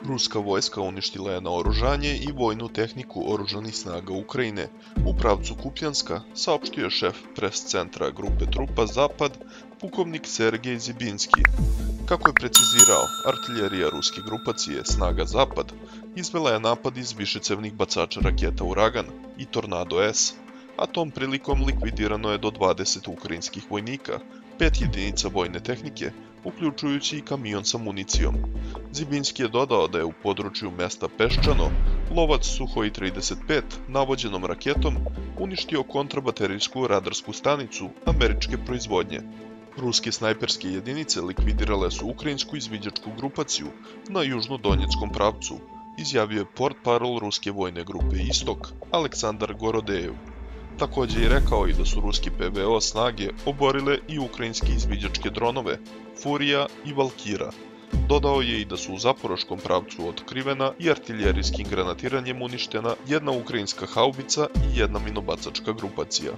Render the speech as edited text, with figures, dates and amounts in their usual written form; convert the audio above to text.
Ruska vojska uništila je naoružanje i vojnu tehniku oružanih snaga Ukrajine u pravcu Kupljanska, saopštio je šef pres centra grupe trupa Zapad, pukovnik Sergej Zibinski. Kako je precizirao, artiljerija ruske grupacije Snaga Zapad izvela je napad iz višecevnih bacača raketa Uragan i Tornado S, a tom prilikom likvidirano je do 20 ukrajinskih vojnika, 5 jedinica vojne tehnike, uključujući i kamion sa municijom. Zibinski je dodao da je u području mesta Peščano lovac Suhoi 35 navođenom raketom uništio kontrabaterijsku radarsku stanicu američke proizvodnje. Ruske snajperske jedinice likvidirale su ukrajinsku izviđačku grupaciju na južno-donjeckom pravcu, izjavio je portparol ruske vojne grupe Istok Aleksandar Gorodejev. Također je rekao i da su ruski PVO snage oborile i ukrajinske izviđačke dronove Furija i Valkira. Dodao je i da su u zaporoškom pravcu otkrivena i artiljerijskim granatiranjem uništena jedna ukrajinska haubica i jedna minobacačka grupacija.